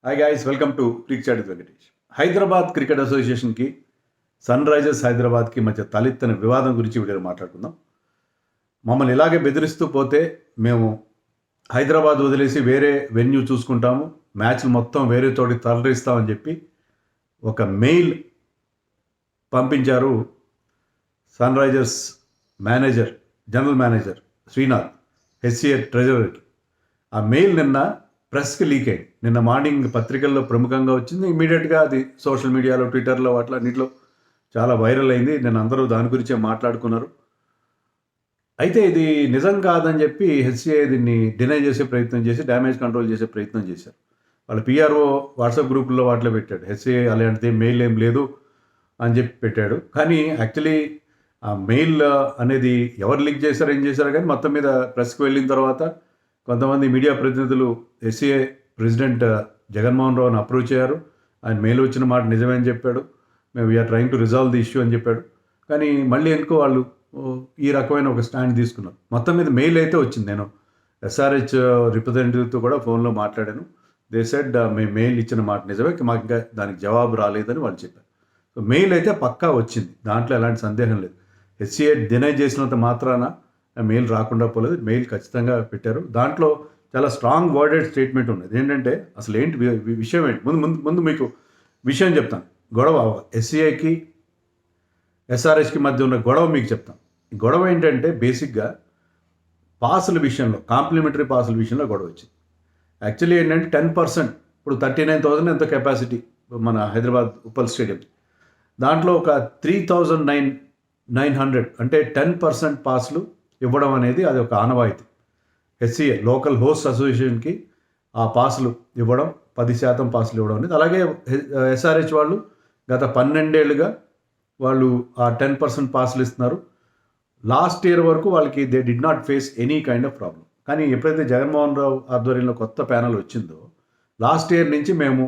Hi guys, welcome to Cric Chat with Venkatesh. Hyderabad cricket అసోసియేషన్కి Sunrisers హైదరాబాద్కి మధ్య తలెత్తిన వివాదం గురించి వీడియో మాట్లాడుకుందాం. మమ్మల్ని ఇలాగే బెదిరిస్తూ పోతే మేము హైదరాబాద్ వదిలేసి వేరే వెన్యూ చూసుకుంటాము, మ్యాచ్లు మొత్తం వేరే తోటి తరలిస్తామని చెప్పి ఒక మెయిల్ పంపించారు Sunrisers manager, general manager Srinath, HCA ట్రెజరర్కి. ఆ మెయిల్ నిన్న ప్రెస్కి లీక్ అయింది. నిన్న మార్నింగ్ పత్రికల్లో ప్రముఖంగా వచ్చింది. ఇమీడియట్గా అది సోషల్ మీడియాలో, ట్విట్టర్లో, అన్నింటిలో చాలా వైరల్ అయింది. నేను అందరూ దాని గురించే మాట్లాడుకున్నారు. అయితే ఇది నిజం కాదని చెప్పి హెచ్సిఏ దీన్ని డినై చేసే ప్రయత్నం చేసి డ్యామేజ్ కంట్రోల్ చేసే ప్రయత్నం చేశారు. వాళ్ళ పిఆర్ఓ వాట్సాప్ గ్రూపుల్లో వాటిలో పెట్టాడు, హెచ్సిఏ అలాంటిది మెయిల్ ఏం లేదు అని చెప్పి పెట్టాడు. కానీ యాక్చువల్లీ ఆ మెయిల్ అనేది ఎవరు లీక్ చేశారు, ఏం చేశారు, కానీ మొత్తం మీద ప్రెస్కి వెళ్ళిన తర్వాత కొంతమంది మీడియా ప్రతినిధులు ఎస్సీఏ ప్రెసిడెంట్ జగన్మోహన్ రావుని అప్రోచ్ అయ్యారు. ఆయన మెయిల్ వచ్చిన మాట నిజమే అని చెప్పాడు. మేము we're trying to resolve the issue అని చెప్పాడు. కానీ మళ్ళీ ఎందుకో వాళ్ళు ఈ రకమైన ఒక స్టాండ్ తీసుకున్నారు. మొత్తం మీద మెయిల్ అయితే వచ్చింది. నేను ఎస్ఆర్హెచ్ రిప్రజెంటేటివ్తో కూడా ఫోన్లో మాట్లాడాను. దే సెడ్ మేము మెయిల్ ఇచ్చిన మాట నిజమే, మాకు ఇంకా దానికి జవాబు రాలేదని వాళ్ళు చెప్పారు. సో మెయిల్ అయితే పక్కా వచ్చింది, దాంట్లో ఎలాంటి సందేహం లేదు. హెచ్సిఏ డినై చేసినంత మాత్రాన మెయిల్ రాకుండా పోలేదు. మెయిల్ ఖచ్చితంగా పెట్టారు. దాంట్లో చాలా స్ట్రాంగ్ వర్డెడ్ స్టేట్మెంట్ ఉన్నది. ఏంటంటే అసలు ఏంటి విషయం ఏంటి, ముందు మీకు విషయం చెప్తాను. గొడవ ఎస్సీఐకి ఎస్ఆర్హెచ్కి మధ్య ఉన్న గొడవ మీకు చెప్తాను. గొడవ ఏంటంటే బేసిక్గా పాసుల విషయంలో, కాంప్లిమెంటరీ పాసుల విషయంలో గొడవ వచ్చింది. యాక్చువల్లీ ఏంటంటే 10%, ఇప్పుడు 39,000 ఎంతో కెపాసిటీ మన హైదరాబాద్ ఉప్పల్ స్టేడియం. దాంట్లో ఒక 3,900 అంటే 10% పాసులు ఇవ్వడం అనేది అది ఒక ఆనవాయితీ. హెచ్సిఏ లోకల్ హోస్ట్ అసోసియేషన్కి ఆ పాసులు ఇవ్వడం, 10% పాసులు ఇవ్వడం అనేది. అలాగే ఎస్ఆర్హెచ్ వాళ్ళు గత 12 ఏళ్ళుగా వాళ్ళు ఆ 10% పాసులు ఇస్తున్నారు. లాస్ట్ ఇయర్ వరకు వాళ్ళకి they did not face any kind of problem. కానీ ఎప్పుడైతే జగన్మోహన్ రావు ఆధ్వర్యంలో కొత్త ప్యానల్ వచ్చిందో లాస్ట్ ఇయర్ నుంచి మేము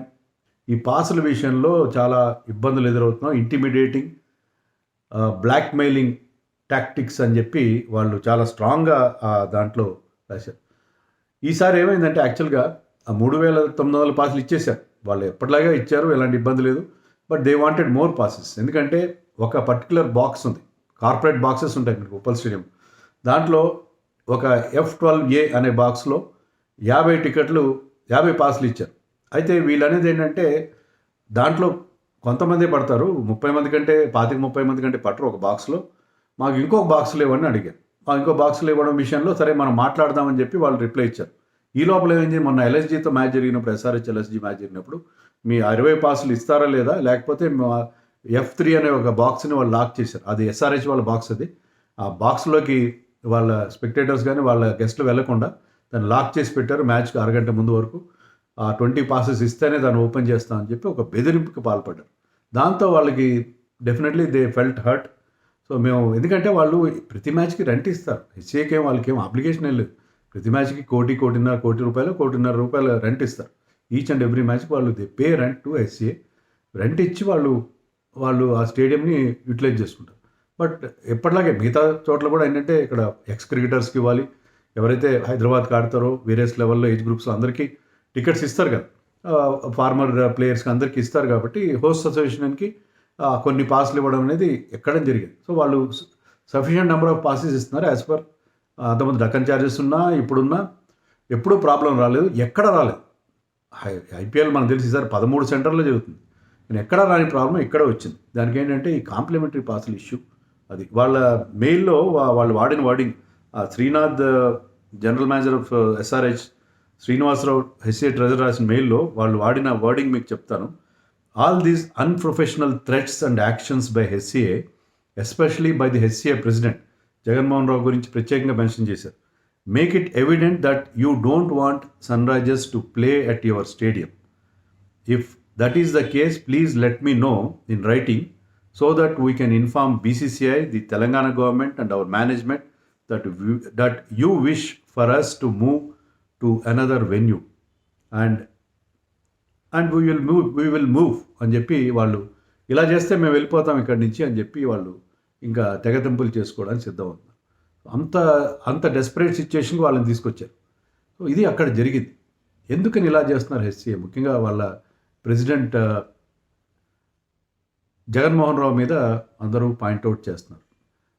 ఈ పాసుల విషయంలో చాలా ఇబ్బందులు ఎదురవుతున్నాం. ఇంటిమిడేటింగ్, బ్లాక్మెయిలింగ్ టాక్టిక్స్ అని చెప్పి వాళ్ళు చాలా స్ట్రాంగ్గా దాంట్లో రాశారు. ఈసారి ఏమైందంటే యాక్చువల్గా ఆ 3,900 పాసులు ఇచ్చేశారు. వాళ్ళు ఎప్పటిలాగే ఇచ్చారు, ఎలాంటి ఇబ్బంది లేదు. But they wanted more passes. ఎందుకంటే ఒక పర్టికులర్ బాక్స్ ఉంది, కార్పొరేట్ బాక్సెస్ ఉంటాయి మీకు ఉప్పల్ స్టేడియం. దాంట్లో ఒక F12A అనే బాక్స్లో 50 టికెట్లు, 50 పాసులు ఇచ్చారు. అయితే వీళ్ళనేది ఏంటంటే దాంట్లో కొంతమంది పడతారు, 30 మంది కంటే 25-30 మంది కంటే పట్టరు ఒక బాక్స్లో. మాకు ఇంకొక బాక్సులు ఇవ్వండి అడిగారు. మాకు ఇంకో బాక్సులు ఇవ్వడం విషయంలో సరే మనం మాట్లాడదామని చెప్పి వాళ్ళు రిప్లై ఇచ్చారు. ఈ లోపల ఏమైంది, మొన్న ఎల్ఎస్జీతో మ్యాచ్ జరిగినప్పుడు, ఎస్ఆర్హెచ్ ఎల్ఎస్జీ మ్యాచ్ జరిగినప్పుడు మీ 60 పాసులు ఇస్తారా లేదా, లేకపోతే F3 అనే ఒక బాక్స్ని వాళ్ళు లాక్ చేశారు. అది ఎస్ఆర్హెచ్ వాళ్ళ బాక్స్. అది ఆ బాక్స్లోకి వాళ్ళ స్పెక్టేటర్స్ కానీ వాళ్ళ గెస్ట్లు వెళ్లకుండా దాన్ని లాక్ చేసి పెట్టారు. మ్యాచ్కి అరగంట ముందు వరకు ఆ 20 పాసెస్ ఇస్తేనే దాన్ని ఓపెన్ చేస్తామని చెప్పి ఒక బెదిరింపుకి పాల్పడ్డారు. దాంతో వాళ్ళకి definitely they felt hurt. So మేము, ఎందుకంటే వాళ్ళు ప్రతి మ్యాచ్కి రెంట్ ఇస్తారు. హెచ్ఏకేం వాళ్ళకి ఏం అప్లికేషన్ ఏం లేదు. ప్రతి మ్యాచ్కి కోటి రూపాయలు రెంట్ ఇస్తారు. ఈచ్ అండ్ ఎవ్రీ మ్యాచ్కి వాళ్ళు they pay rent to HA. Rent ఇచ్చి వాళ్ళు ఆ స్టేడియంని యూటిలైజ్ చేసుకుంటారు. బట్ ఎప్పటిలాగే మిగతా చోట్ల కూడా ఏంటంటే ఇక్కడ ఎక్స్ క్రికెటర్స్కి ఇవ్వాలి, ఎవరైతే హైదరాబాద్కి ఆడతారో వేరియస్ లెవెల్లో ఏజ్ గ్రూప్స్లో అందరికీ టికెట్స్ ఇస్తారు కదా, ఫార్మర్ ప్లేయర్స్కి అందరికీ ఇస్తారు. కాబట్టి హోస్ట్ అసోసియేషన్కి కొన్ని పాసులు ఇవ్వడం అనేది ఎక్కడం జరిగింది. సో వాళ్ళు సఫిషియంట్ నెంబర్ ఆఫ్ పాసెస్ ఇస్తున్నారు. యాజ్ పర్ అంతమంది డక్కన్ ఛార్జెస్ ఉన్నా ఇప్పుడున్నా ఎప్పుడూ ప్రాబ్లం రాలేదు, ఎక్కడ రాలేదు. ఐపీఎల్ మనకు తెలిసి సార్ 13 సెంటర్లో జరుగుతుంది, నేను ఎక్కడ రాని ప్రాబ్లం ఇక్కడ వచ్చింది. దానికి ఏంటంటే ఈ కాంప్లిమెంటరీ పాసుల ఇష్యూ. అది వాళ్ళ మెయిల్లో వాళ్ళు వాడిన wording, Srinath general manager of SRH, Srinivasa Rao HCA treasurer రాసిన మెయిల్లో వాళ్ళు వాడిన వర్డింగ్ మీకు చెప్తాను. All these unprofessional threats and actions by HCA, especially by the HCA president Jaganmohan Rao గురించి ప్రత్యేకంగా మెన్షన్ చేశారు. Make it evident that you don't want Sunrisers to play at your stadium. If that is the case, please let me know in writing so that we can inform BCCI, the Telangana government and our management that you wish for us to move to another venue and we will move అని చెప్పి వాళ్ళు ఇలా చేస్తే మేము వెళ్ళిపోతాం ఇక్కడి నుంచి అని చెప్పి వాళ్ళు ఇంకా తెగతింపులు చేసుకోవడానికి సిద్ధమవుతున్నారు. అంత డెస్పరేట్ సిచ్యుయేషన్కి వాళ్ళని తీసుకొచ్చారు. సో ఇది అక్కడ జరిగింది. ఎందుకని ఇలా చేస్తున్నారు హెచ్సిఏ? ముఖ్యంగా వాళ్ళ ప్రెసిడెంట్ జగన్మోహన్ రావు మీద అందరూ పాయింట్అవుట్ చేస్తున్నారు.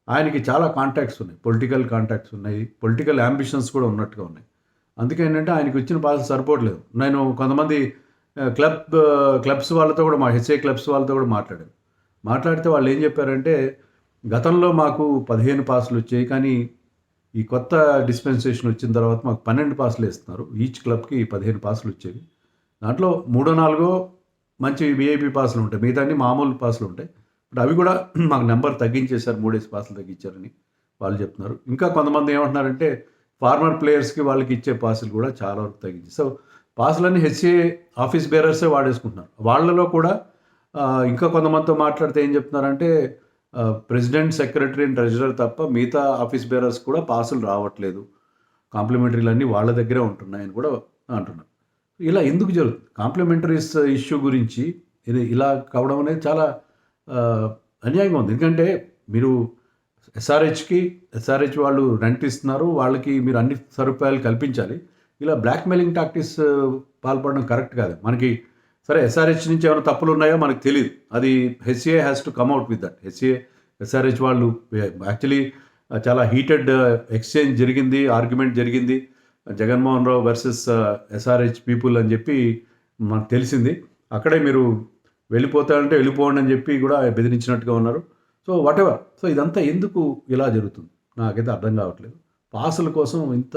ఆయనకి చాలా కాంటాక్ట్స్ ఉన్నాయి, పొలిటికల్ కాంటాక్ట్స్ ఉన్నాయి, పొలిటికల్ యాంబిషన్స్ కూడా ఉన్నట్టుగా ఉన్నాయి. అందుకే ఏంటంటే ఆయనకు ఇచ్చిన పాలసీ సరిపోవట్లేదు. నేను కొంతమంది క్లబ్స్ వాళ్ళతో కూడా హెచ్సిఏ క్లబ్స్ వాళ్ళతో కూడా మాట్లాడితే వాళ్ళు ఏం చెప్పారంటే, గతంలో మాకు 15 పాసులు వచ్చాయి, కానీ ఈ కొత్త డిస్పెన్సేషన్ వచ్చిన తర్వాత మాకు 12 పాసులు ఇస్తున్నారు. ఈచ్ క్లబ్కి 15 పాసులు వచ్చేవి. దాంట్లో 3-4 మంచి విఐపి పాసులు ఉంటాయి, మిగతా అన్ని మామూలు పాసులు ఉంటాయి. బట్ అవి కూడా మాకు నెంబర్ తగ్గించేశారు, 3 పాసులు తగ్గించారని వాళ్ళు చెప్తున్నారు. ఇంకా కొంతమంది ఏమంటున్నారంటే ఫార్మర్ ప్లేయర్స్కి వాళ్ళకి ఇచ్చే పాసులు కూడా చాలా వరకు తగ్గించి, సో పాసులన్నీ హెచ్సిఏ ఆఫీస్ బేరర్సే వాడేసుకుంటున్నారు. వాళ్ళలో కూడా ఇంకా కొంతమందితో మాట్లాడితే ఏం చెప్తున్నారంటే ప్రెసిడెంట్, సెక్రటరీ అండ్ ట్రెజరర్ తప్ప మిగతా ఆఫీస్ బేరర్స్ కూడా పాసులు రావట్లేదు, కాంప్లిమెంటరీలు అన్నీ వాళ్ళ దగ్గరే ఉంటున్నాయని కూడా అంటున్నారు. ఇలా ఎందుకు జరుగుతుంది? కాంప్లిమెంటరీస్ ఇష్యూ గురించి ఇది ఇలా కావడం అనేది చాలా అన్యాయంగా ఉంది. ఎందుకంటే మీరు ఎస్ఆర్హెచ్ వాళ్ళు రెంట్ ఇస్తున్నారు, వాళ్ళకి మీరు అన్ని సదుపాయాలు కల్పించాలి. ఇలా బ్లాక్మెయిలింగ్ టాక్టిక్స్ పాల్పడడం కరెక్ట్ కాదు. మనకి సరే ఎస్ఆర్హెచ్ నుంచి ఏమైనా తప్పులు ఉన్నాయో మనకు తెలియదు, అది HCA has to come out with that. SRH వాళ్ళు యాక్చువల్లీ చాలా హీటెడ్ ఎక్స్చేంజ్ జరిగింది, ఆర్గ్యుమెంట్ జరిగింది, Jaganmohan Rao versus SRH people అని చెప్పి మనకు తెలిసింది. అక్కడే మీరు వెళ్ళిపోతారంటే వెళ్ళిపోండి అని చెప్పి కూడా బెదిరించినట్టుగా ఉన్నారు. So whatever. సో ఇదంతా ఎందుకు ఇలా జరుగుతుంది నాకైతే అర్థం కావట్లేదు. పాసుల కోసం ఇంత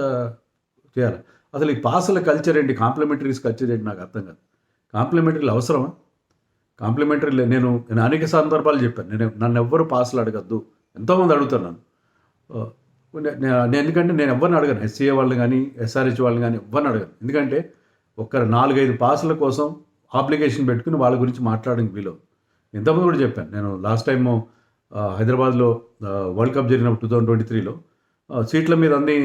చేయాలి. అసలు ఈ పాసుల కల్చర్ ఏంటి, కాంప్లిమెంటరీస్ కల్చర్ ఏంటి నాకు అర్థం కాదు. కాంప్లిమెంటరీలు అవసరమా? కాంప్లిమెంటరీలు నేను అనేక సందర్భాలు చెప్పాను, నన్ను ఎవ్వరు పాసులు అడగద్దు. ఎంతోమంది అడుగుతారు నన్ను. ఎందుకంటే నేను ఎవరిని అడగను, హెచ్సిఏ వాళ్ళని కానీ ఎస్ఆర్హెచ్ వాళ్ళని కానీ ఎవరిని అడగను. ఎందుకంటే ఒక 4-5 పాసుల కోసం అప్లికేషన్ పెట్టుకుని వాళ్ళ గురించి మాట్లాడడానికి వీలు. ఎంతమంది కూడా చెప్పాను. నేను లాస్ట్ టైము హైదరాబాద్లో వరల్డ్ కప్ జరిగినప్పుడు 2023లో సీట్ల మీద అన్ని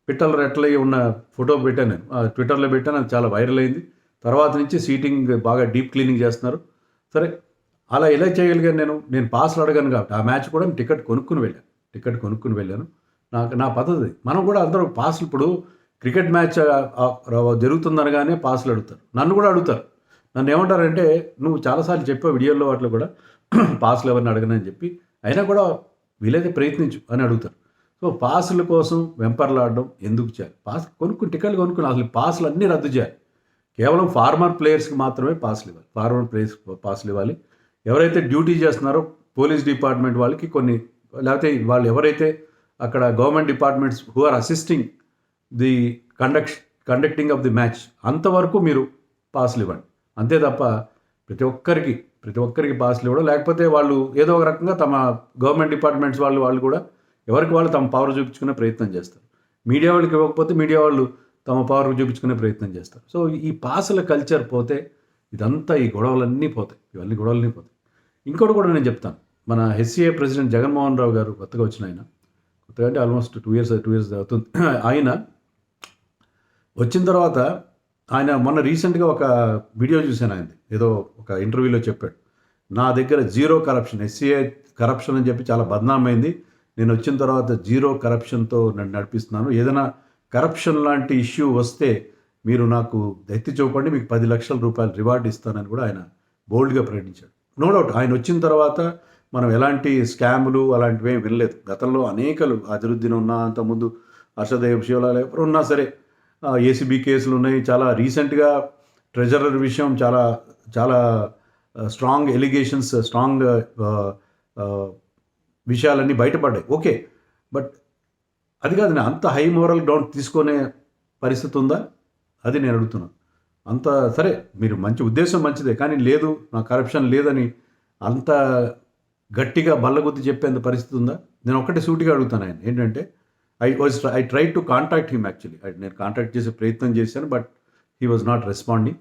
పిట్టలు రెట్టలై ఉన్న ఫోటో పెట్టాను, నేను ట్విట్టర్లో పెట్టాను. అది చాలా వైరల్ అయింది. తర్వాత నుంచి సీటింగ్ బాగా డీప్ క్లీనింగ్ చేస్తున్నారు. సరే, అలా ఎలా చేయగలిగాను? నేను పాసులు అడగాను కాబట్టి ఆ మ్యాచ్ కూడా టికెట్ కొనుక్కుని వెళ్ళాను. నా పద్ధతి. మనం కూడా అందరూ పాసులు, ఇప్పుడు క్రికెట్ మ్యాచ్ జరుగుతుందనగానే పాసులు అడుగుతారు, నన్ను కూడా అడుగుతారు. నన్ను ఏమంటారంటే, నువ్వు చాలాసార్లు చెప్పావు వీడియోల్లో వాటిలో కూడా పాసులు ఎవరిని అడగనని చెప్పి, అయినా కూడా వీలైతే ప్రయత్నించు అని అడుగుతారు. సో పాసుల కోసం వెంపర్లాడడం ఎందుకు చేయాలి? టికెట్లు కొనుక్కుని అసలు పాసులు అన్నీ రద్దు చేయాలి. కేవలం ఫార్మర్ ప్లేయర్స్కి మాత్రమే పాసులు ఇవ్వాలి. ఎవరైతే డ్యూటీ చేస్తున్నారో పోలీస్ డిపార్ట్మెంట్ వాళ్ళకి కొన్ని, లేకపోతే వాళ్ళు ఎవరైతే అక్కడ government departments who are assisting the conducting of the match, అంతవరకు మీరు పాసులు ఇవ్వండి. అంతే తప్ప ప్రతి ఒక్కరికి పాసులు ఇవ్వడం, లేకపోతే వాళ్ళు ఏదో ఒక రకంగా తమ గవర్నమెంట్ డిపార్ట్మెంట్స్ వాళ్ళు కూడా ఎవరికి వాళ్ళు తమ పవర్ చూపించుకునే ప్రయత్నం చేస్తారు. మీడియా వాళ్ళకి ఇవ్వకపోతే మీడియా వాళ్ళు తమ పవర్ చూపించుకునే ప్రయత్నం చేస్తారు. సో ఈ పాసుల కల్చర్ పోతే ఇదంతా ఈ గొడవలన్నీ పోతాయి, గొడవలన్నీ పోతాయి. ఇంకోటి కూడా నేను చెప్తాను, మన హెచ్సిఏ ప్రెసిడెంట్ జగన్మోహన్ రావు గారు కొత్తగా వచ్చిన ఆయన, కొత్తగా అంటే ఆల్మోస్ట్ 2 years అవుతుంది. ఆయన వచ్చిన తర్వాత ఆయన మొన్న రీసెంట్గా ఒక వీడియో చూశాను. ఆయన ఏదో ఒక ఇంటర్వ్యూలో చెప్పాడు, నా దగ్గర జీరో కరప్షన్, హెచ్సిఏ కరప్షన్ అని చెప్పి చాలా బద్నామైంది, నేను వచ్చిన తర్వాత జీరో కరప్షన్తో నన్ను నడిపిస్తున్నాను, ఏదైనా కరప్షన్ లాంటి ఇష్యూ వస్తే మీరు నాకు ఎత్తి చూపండి, మీకు 10 లక్షల రూపాయలు రివార్డ్ ఇస్తానని కూడా ఆయన బోల్డ్గా ప్రకటించాడు. నో డౌట్ ఆయన వచ్చిన తర్వాత మనం ఎలాంటి స్కాములు అలాంటివి ఏమి వినలేదు. గతంలో అనేకలు, అజరుద్దీన్ ఉన్నా, అంతకుముందు హర్షదేవ్ శివలాల్ ఎవరు ఉన్నా సరే, ఏసీబీ కేసులు ఉన్నాయి. చాలా రీసెంట్గా ట్రెజరర్ విషయం చాలా చాలా స్ట్రాంగ్ ఎలిగేషన్స్, స్ట్రాంగ్ విషయాలన్నీ బయటపడ్డాయి. ఓకే, బట్ అది కాదు, నేను అంత హై మోరల్ గ్రౌండ్ తీసుకునే పరిస్థితి ఉందా? అది నేను అడుగుతున్నాను. అంత సరే, మీరు మంచి ఉద్దేశం మంచిదే, కానీ లేదు, నా కరప్షన్ లేదని అంత గట్టిగా బల్లగుద్ది చెప్పేంత పరిస్థితి ఉందా? నేను ఒక్కటే సూటిగా అడుగుతాను ఆయన ఏంటంటే, I try to contact him. Actually నేను కాంటాక్ట్ చేసే ప్రయత్నం చేశాను, but he was not responding.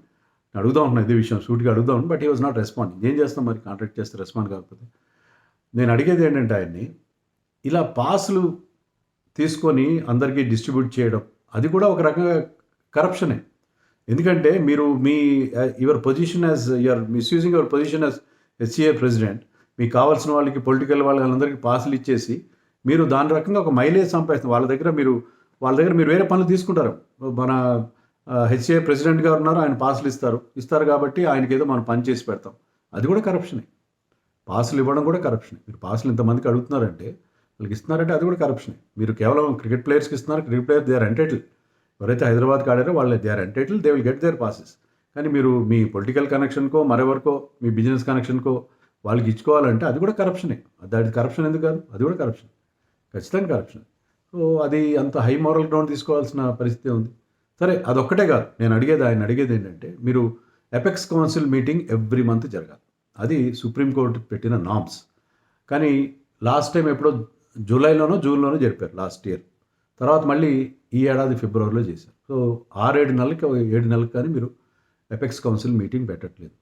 అడుగుదాం ఉంటున్నాను ఇదే విషయం, సూటిగా అడుగుదాం, but he was not responding. ఏం చేస్తాం మరి, కాంటాక్ట్ చేస్తే రెస్పాండ్ కాకపోతే? నేను అడిగేది ఏంటంటే ఆయన్ని, ఇలా పాసులు తీసుకొని అందరికీ డిస్ట్రిబ్యూట్ చేయడం, అది కూడా ఒక రకంగా కరప్షనే. ఎందుకంటే మీరు your position as you're misusing your position as HCA president, మీకు కావాల్సిన వాళ్ళకి, పొలిటికల్ వాళ్ళందరికీ పాసులు ఇచ్చేసి మీరు దాని రకంగా ఒక మైలేజ్ సంపాదిస్తున్నారు. వాళ్ళ దగ్గర మీరు వేరే పనులు తీసుకుంటారు. మన హెచ్సిఏ ప్రెసిడెంట్ గారు ఉన్నారు, ఆయన పాసులు ఇస్తారు కాబట్టి ఆయనకి ఏదో మనం పని చేసి పెడతాం. అది కూడా కరప్షనే. పాసులు ఇవ్వడం కూడా కరప్షనే. మీరు పాసులు ఇంతమందికి అడుగుతున్నారంటే, వాళ్ళకి ఇస్తున్నారంటే అది కూడా కరప్షనే. మీరు కేవలం క్రికెట్ ప్లేయర్స్కి ఇస్తున్నారు, cricket player they are entitle. ఎవరైతే హైదరాబాద్కి ఆడారో వాళ్ళే they are entitle, they will get their passes. కానీ మీరు మీ పొలిటికల్ కనెక్షన్కో మరెవరికో మీ బిజినెస్ కనెక్షన్కో వాళ్ళకి ఇచ్చుకోవాలంటే అది కూడా కరప్షనే. అది కరప్షన్ ఎందుకు కాదు? అది కూడా కరప్షన్, ఖచ్చితంగా కరప్షన్. సో అది అంత హై మోరల్ గ్రౌండ్ తీసుకోవాల్సిన పరిస్థితి ఉంది. సరే, అదొక్కటే కాదు. ఆయన అడిగేది ఏంటంటే, మీరు apex council meeting every month జరగాలి. అది సుప్రీంకోర్టు పెట్టిన నామ్స్. కానీ లాస్ట్ టైం ఎప్పుడో జూలైలోనో జూన్లోనో జరిపారు లాస్ట్ ఇయర్. తర్వాత మళ్ళీ ఈ ఏడాది ఫిబ్రవరిలో చేశారు. సో 6-7 నెలలకు కానీ మీరు ఎపెక్స్ కౌన్సిల్ మీటింగ్ పెట్టట్లేదు.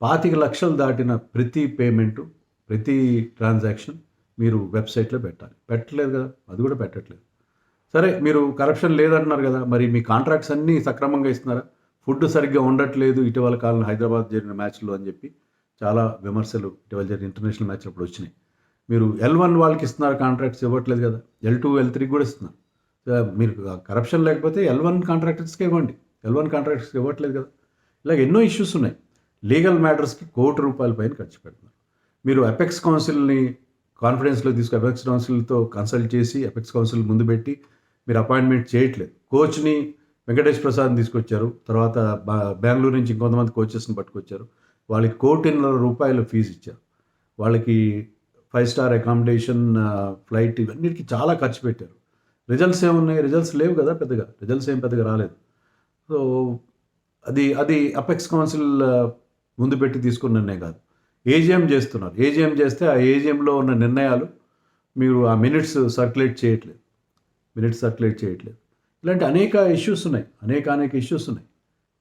25 లక్షలు దాటిన ప్రతి పేమెంటు, ప్రతి ట్రాన్సాక్షన్ మీరు వెబ్సైట్లో పెట్టలేదు కదా, అది కూడా పెట్టట్లేదు. సరే, మీరు కరప్షన్ లేదంటున్నారు కదా, మరి మీ కాంట్రాక్ట్స్ అన్నీ సక్రమంగా ఇస్తున్నారా? ఫుడ్ సరిగ్గా ఉండట్లేదు ఇటీవల కాలం హైదరాబాద్ జరిగిన మ్యాచ్లో అని చెప్పి చాలా విమర్శలు ఇటీవల జరిగిన ఇంటర్నేషనల్ మ్యాచ్లు అప్పుడు వచ్చినాయి. మీరు L1 వాళ్ళకి ఇస్తున్నారు, కాంట్రాక్ట్స్ ఇవ్వట్లేదు కదా, L2 L3 కూడా ఇస్తున్నారు. మీరు కరప్షన్ లేకపోతే L1 కాంట్రాక్టర్స్కి ఇవ్వండి, L1 కాంట్రాక్టర్స్కి ఇవ్వట్లేదు కదా. ఇలాగ ఎన్నో ఇష్యూస్ ఉన్నాయి. లీగల్ మ్యాటర్స్కి ₹1 కోటి పైన ఖర్చు పెడుతున్నారు. మీరు ఎపెక్స్ కౌన్సిల్ని కాన్ఫిడెన్స్లో ఎపెక్స్ కౌన్సిల్తో కన్సల్ట్ చేసి ఎపెక్స్ కౌన్సిల్ ముందు పెట్టి మీరు అపాయింట్మెంట్ చేయట్లేదు. కోచ్ని వెంకటేష్ ప్రసాద్ని తీసుకొచ్చారు, తర్వాత బెంగళూరు నుంచి ఇంకొంతమంది కోచెస్ని పట్టుకొచ్చారు. వాళ్ళకి ₹1,00,00,000 ఫీజు ఇచ్చారు. వాళ్ళకి 5 స్టార్ అకామిడేషన్, ఫ్లైట్, ఇవన్నిటికీ చాలా ఖర్చు పెట్టారు. రిజల్ట్స్ ఏమున్నాయి? రిజల్ట్స్ లేవు కదా, రిజల్ట్స్ ఏం పెద్దగా రాలేదు. సో అది అపెక్స్ కౌన్సిల్ ముందు పెట్టి తీసుకున్న నిర్ణయం కాదు. ఏజీఎం చేస్తున్నారు. ఏజీఎం చేస్తే ఆ ఏజీఎంలో ఉన్న నిర్ణయాలు మీరు ఆ మినిట్స్ సర్క్యులేట్ చేయట్లేదు. ఇలాంటి అనేక ఇష్యూస్ ఉన్నాయి. అనేక ఇష్యూస్ ఉన్నాయి.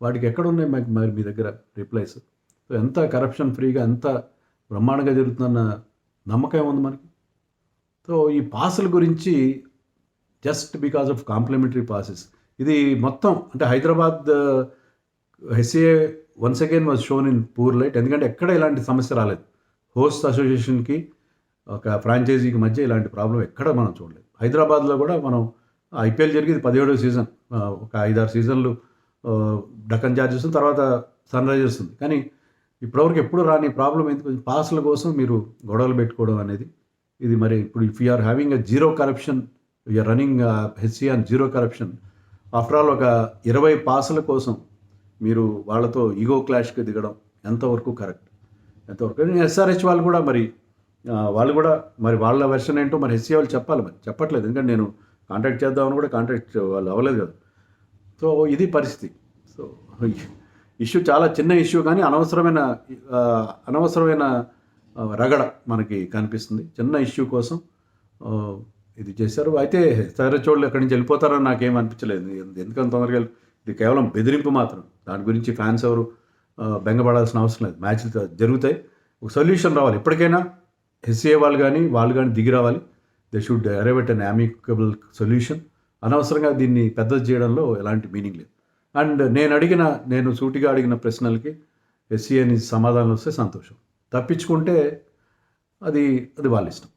వాటికి ఎక్కడ ఉన్నాయి మరి మీ దగ్గర రిప్లైస్? సో ఎంత కరప్షన్ ఫ్రీగా, ఎంత బ్రహ్మాండంగా జరుగుతుందన్న నమ్మకం ఏముంది మనకి? సో ఈ పాసుల గురించి just because of complimentary passes ఇది మొత్తం అంటే Hyderabad HCA once again was shown in poor light. ఎందుకంటే ఎక్కడ ఇలాంటి సమస్య రాలేదు. హోస్ట్ అసోసియేషన్కి ఒక ఫ్రాంచైజీకి మధ్య ఇలాంటి ప్రాబ్లం ఎక్కడ మనం చూడలేదు. హైదరాబాద్లో కూడా మనం ఐపీఎల్ జరిగేది 17వ సీజన్, ఒక 5-6 సీజన్లు డక్కన్ చార్జెస్, తర్వాత సన్ రైజర్స్ ఉంది. కానీ ఇప్పటివరకు ఎప్పుడు రాని ప్రాబ్లం ఎందుకు? పాసుల కోసం మీరు గొడవలు పెట్టుకోవడం అనేది ఇది. మరి ఇప్పుడు if you're having a zero corruption, you're running HCA on zero corruption, after all ఒక 20 పాసుల కోసం మీరు వాళ్ళతో ఈగో క్లాష్కి దిగడం ఎంతవరకు కరెక్ట్? ఎంతవరకు ఎస్ఆర్హెచ్ వాళ్ళు కూడా మరి వాళ్ళ వెర్షన్ ఏంటో మరి హెచ్సిఏ వాళ్ళు చెప్పాలి. మరి చెప్పట్లేదు. ఎందుకంటే నేను కాంటాక్ట్ చేద్దామని కూడా కాంటాక్ట్ వాళ్ళు అవ్వలేదు కదా. సో ఇది పరిస్థితి. సో ఇష్యూ చాలా చిన్న ఇష్యూ, కానీ అనవసరమైన రగడ మనకి కనిపిస్తుంది. చిన్న ఇష్యూ కోసం ఇది చేశారు. అయితే ఎస్ఆర్హెచ్ వాళ్ళు ఎక్కడి నుంచి వెళ్ళిపోతారని నాకేం అనిపించలేదు. ఎందుకంత తొందరగా ఇది కేవలం బెదిరింపు మాత్రం. దాని గురించి ఫ్యాన్స్ ఎవరు బెంగపడాల్సిన అవసరం లేదు. మ్యాచ్లు జరుగుతాయి, ఒక సొల్యూషన్ రావాలి. ఎప్పటికైనా హెచ్సిఏ వాళ్ళు కానీ దిగి రావాలి. They should arrive at an amicable solution. అనవసరంగా దీన్ని పెద్దది చేయడంలో ఎలాంటి మీనింగ్ లేదు. అండ్ నేను సూటిగా అడిగిన ప్రశ్నలకి హెచ్సిఏ నుంచి సమాధానం వస్తే సంతోషం. తప్పించుకుంటే అది వాళ్ళ ఇష్టం.